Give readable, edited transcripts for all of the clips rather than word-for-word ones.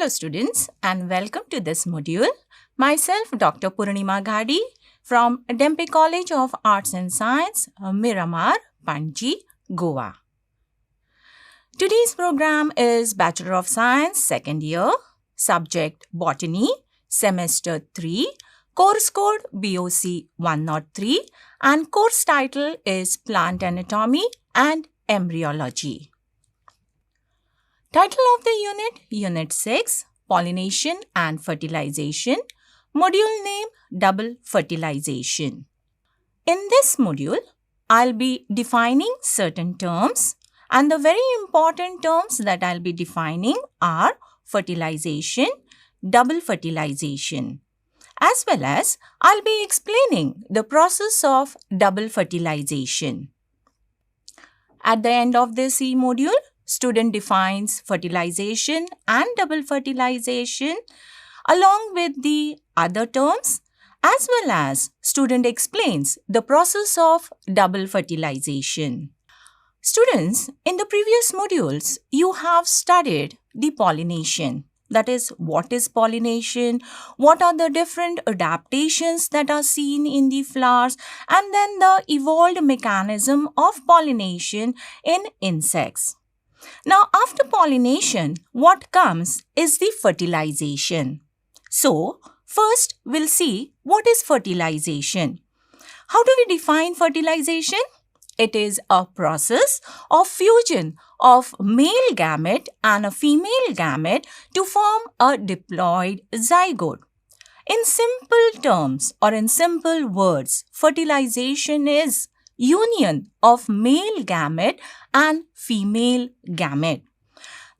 Hello students and welcome to this module. Myself Dr. Purnima Ghadi from Dempe College of Arts and Science, Miramar, Panji, Goa. Today's program is Bachelor of Science, second year, subject Botany, semester 3, course code BOC 103 and course title is Plant Anatomy and Embryology. Title of the unit, Unit 6, Pollination and Fertilization, module name Double Fertilization. In this module, I'll be defining certain terms and the very important terms that I'll be defining are fertilization, double fertilization, as well as I'll be explaining the process of double fertilization. At the end of this module, student defines fertilization and double fertilization along with the other terms as well as student explains the process of double fertilization. Students, in the previous modules, you have studied the pollination. That is, what is pollination, what are the different adaptations that are seen in the flowers, and then the evolved mechanism of pollination in insects. Now, after pollination, what comes is the fertilization. So, first we'll see what is fertilization. How do we define fertilization? It is a process of fusion of male gamete and a female gamete to form a diploid zygote. In simple terms or in simple words, fertilization is union of male gamete and female gamete.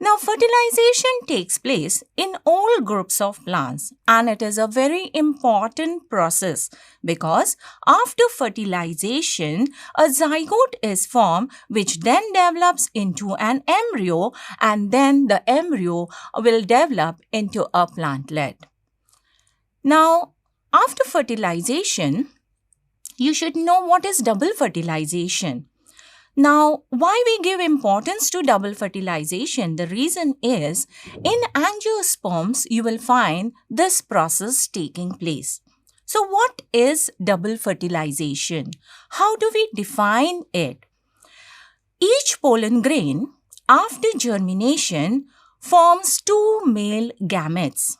Now, fertilization takes place in all groups of plants and it is a very important process because after fertilization, a zygote is formed which then develops into an embryo and then the embryo will develop into a plantlet. Now, after fertilization, you should know what is double fertilization. Now, why we give importance to double fertilization? The reason is, in angiosperms, you will find this process taking place. So, what is double fertilization? How do we define it? Each pollen grain, after germination, forms two male gametes.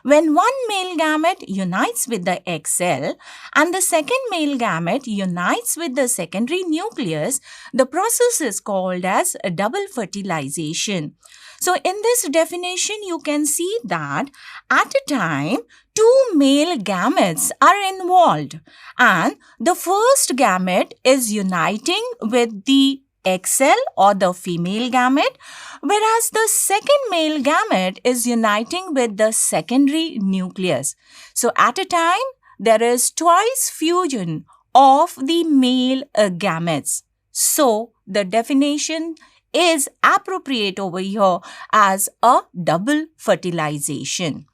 When one male gamete unites with the egg cell and the second male gamete unites with the secondary nucleus, the process is called as a double fertilization. So, in this definition, you can see that at a time, two male gametes are involved and the first gamete is uniting with the egg cell or the female gamete, whereas the second male gamete is uniting with the secondary nucleus. So, at a time, there is twice fusion of the male gametes. So, the definition is appropriate over here as a double fertilization.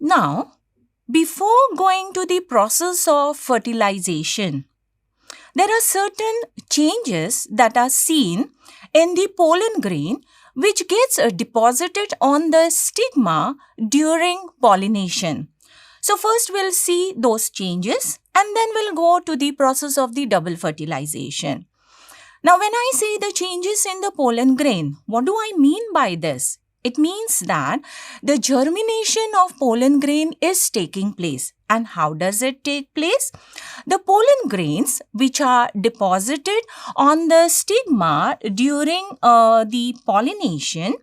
Now, before going to the process of fertilization, there are certain changes that are seen in the pollen grain which gets deposited on the stigma during pollination. So, first we'll see those changes and then we'll go to the process of the double fertilization. Now, when I say the changes in the pollen grain, what do I mean by this? It means that the germination of pollen grain is taking place. And how does it take place? The pollen grains which are deposited on the stigma during the pollination,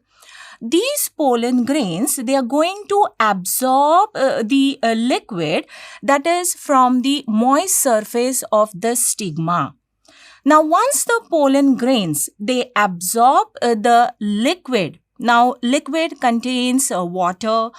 these pollen grains, they are going to absorb the liquid that is from the moist surface of the stigma. Now, once the pollen grains, they absorb the liquid. Now, liquid contains water,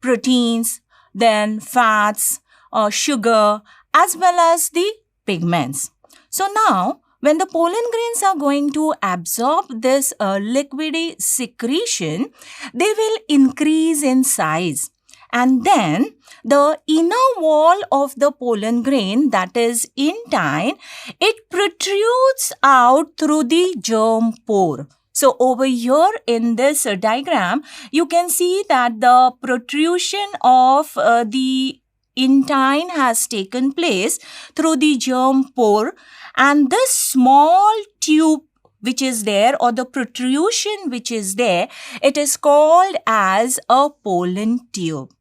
proteins, then fats, sugar, as well as the pigments. So, now, when the pollen grains are going to absorb this liquidy secretion, they will increase in size. And then, the inner wall of the pollen grain, that is intine, it protrudes out through the germ pore. So over here in this diagram, you can see that the protrusion of the intine has taken place through the germ pore, and this small tube which is there, or the protrusion which is there, it is called as a pollen tube.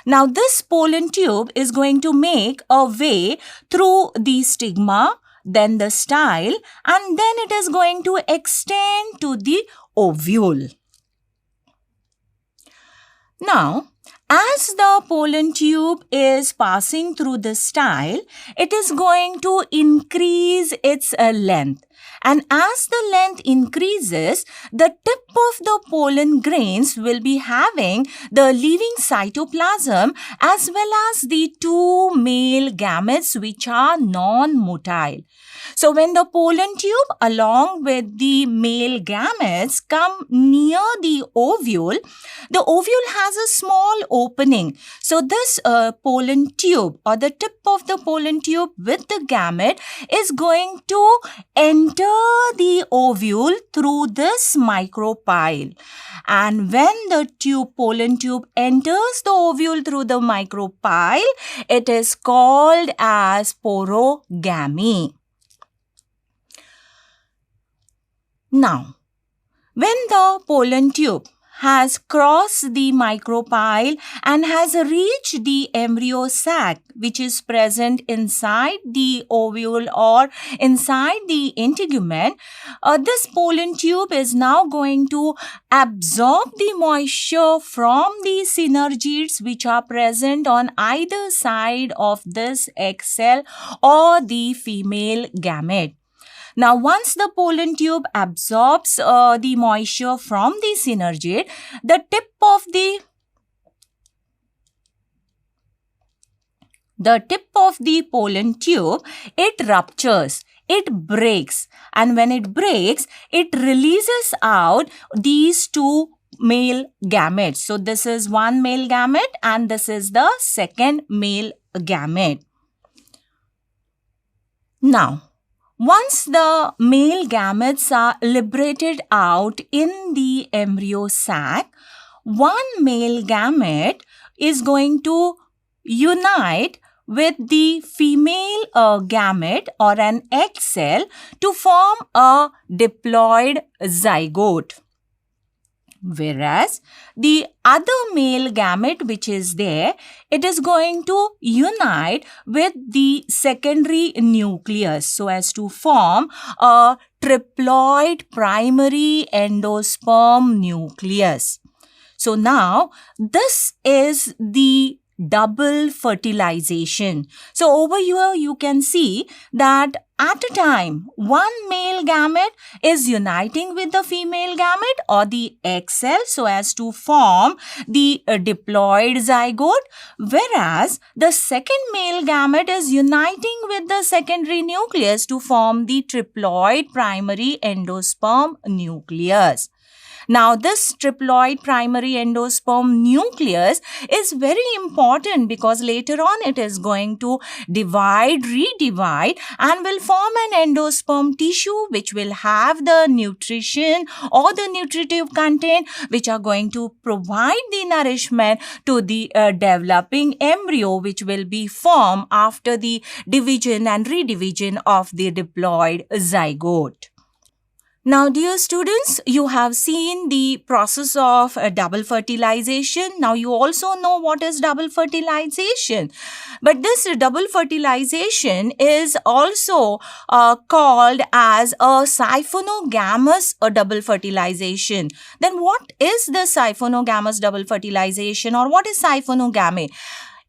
Now this pollen tube is going to make a way through the stigma, then the style, and then it is going to extend to the ovule. Now, as the pollen tube is passing through the style, it is going to increase its length. And as the length increases, the tip of the pollen grains will be having the leaving cytoplasm as well as the two male gametes which are non-motile. So when the pollen tube along with the male gametes come near the ovule has a small opening. So this pollen tube, or the tip of the pollen tube with the gamete, is going to enter the ovule through this micropyle. And when the pollen tube enters the ovule through the micropyle, it is called as porogamy. Now, when the pollen tube has crossed the micropyle and has reached the embryo sac which is present inside the ovule or inside the integument, this pollen tube is now going to absorb the moisture from the synergids which are present on either side of this egg cell or the female gamete. Now, once the pollen tube absorbs the moisture from the synergid, the tip of the pollen tube, it ruptures, it breaks, and when it breaks, it releases out these two male gametes. So, this is one male gamete and this is the second male gamete. Now, once the male gametes are liberated out in the embryo sac, one male gamete is going to unite with the female gamete or an egg cell to form a diploid zygote. Whereas the other male gamete which is there, it is going to unite with the secondary nucleus so as to form a triploid primary endosperm nucleus. So now this is the double fertilization. So over here you can see that at a time, one male gamete is uniting with the female gamete or the egg cell so as to form the diploid zygote, whereas the second male gamete is uniting with the secondary nucleus to form the triploid primary endosperm nucleus. Now, this triploid primary endosperm nucleus is very important because later on it is going to divide, redivide and will form an endosperm tissue which will have the nutrition or the nutritive content which are going to provide the nourishment to the developing embryo which will be formed after the division and redivision of the diploid zygote. Now, dear students, you have seen the process of double fertilization. Now, you also know what is double fertilization. But this double fertilization is also called as a siphonogamous double fertilization. Then, what is the siphonogamous double fertilization, or what is siphonogamy?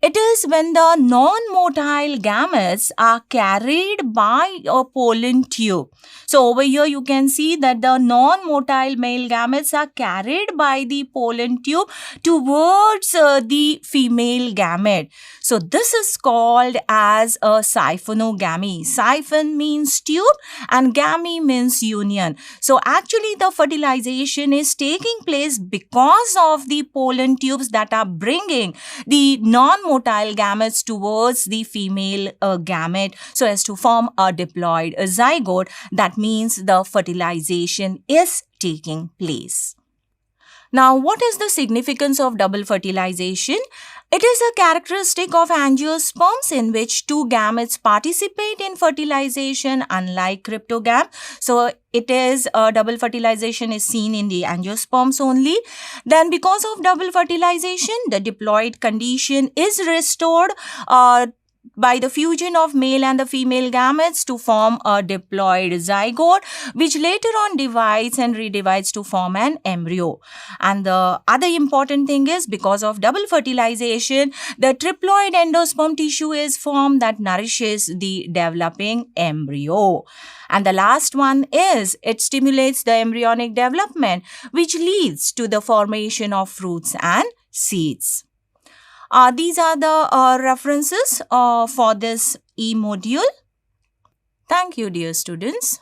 It is when the non-motile gametes are carried by a pollen tube. So over here you can see that the non-motile male gametes are carried by the pollen tube towards the female gamete. So this is called as a siphonogamy. Siphon means tube and gamy means union. So actually the fertilization is taking place because of the pollen tubes that are bringing the non motile gametes towards the female gamete so as to form a diploid zygote. That means the fertilization is taking place. Now, what is the significance of double fertilization? It is a characteristic of angiosperms in which two gametes participate in fertilization, unlike cryptogam. So, it is double fertilization is seen in the angiosperms only. Then, because of double fertilization, the diploid condition is restored by the fusion of male and the female gametes to form a diploid zygote, which later on divides and redivides to form an embryo. And the other important thing is, because of double fertilization, the triploid endosperm tissue is formed that nourishes the developing embryo. And the last one is, it stimulates the embryonic development, which leads to the formation of fruits and seeds. These are the references for this e-module. Thank you, dear students.